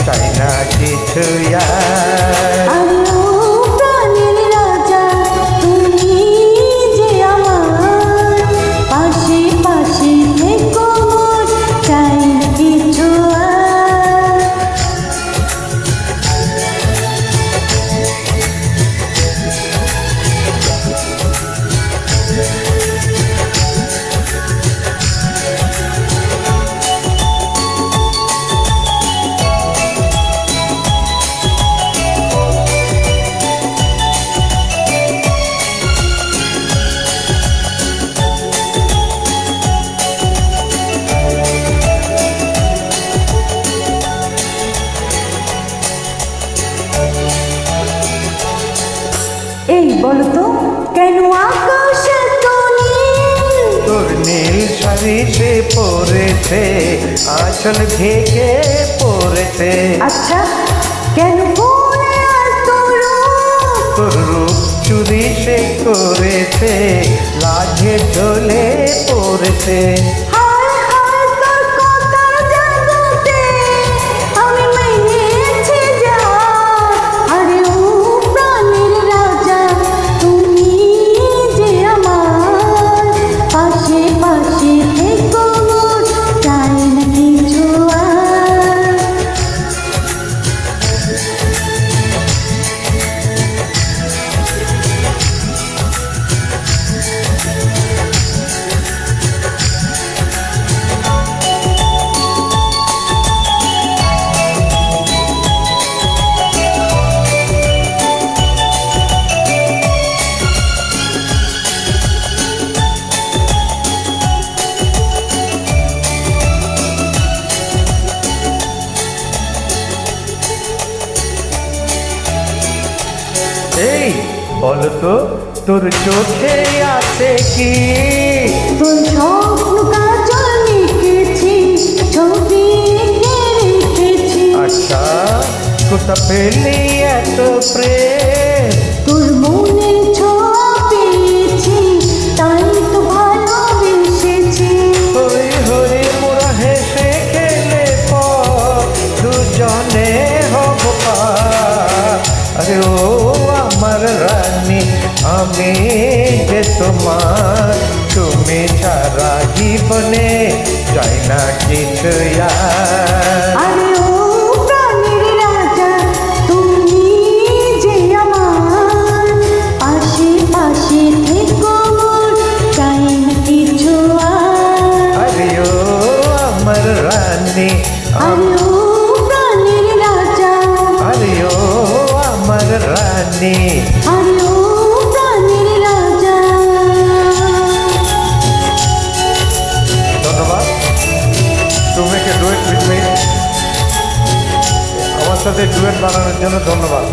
চাই না কিছু আর। আরে ও প্রাণের রাজা তুমি যে আমার, পাশে পাশে থেকো মোর, চাই না কিছু আর। এই বলতো কেন আকাশ এত নীল? তোর নীল শাড়িতে পরেছে আঁচল ঢেকে পড়েছে। আচ্ছা কেন ফুলে এত রূপ? তোর রূপ চুরি সে করেছে, লাজে ঝোলে পড়েছে। হায় হায় তোর কথা জানতে আমি মেনেছি যা। আরে ও প্রাণের রাজা তুমি যে আমার, পাশে পাশে থেকো মোর, চাই না কিছু আর। এই বলতো তোর চোখে আছে কি? তোর স্বপ্ন কাজল লিখেছি, ছবি এঁকে রেখেছি। আচ্ছা কোথা পেলি এত প্রেম? তোর মনের ছোঁয়া পেয়েছি, তাই তো ভালোবেসেছি। হই হই মোরা হেসে খেলে পর দুজনে হব পার। আরে ও আমার রানী আমি যে তোমার, তুমি ছাড়া জীবনে চাই না কিছু আর। আরে ও প্রাণের রাজা তুমি যে আমার, পাশে পাশে থেকো মোর, চাই না কিছু আর। আরে ও আমার রানী আরে ও প্রাণের রাজা, আরে ও আমার রানী। আরে ও প্রাণের রাজা। ধন্যবাদ, তুমি একটা ডুয়েট আমার সাথে ডুয়েট বানানোর জন্য ধন্যবাদ।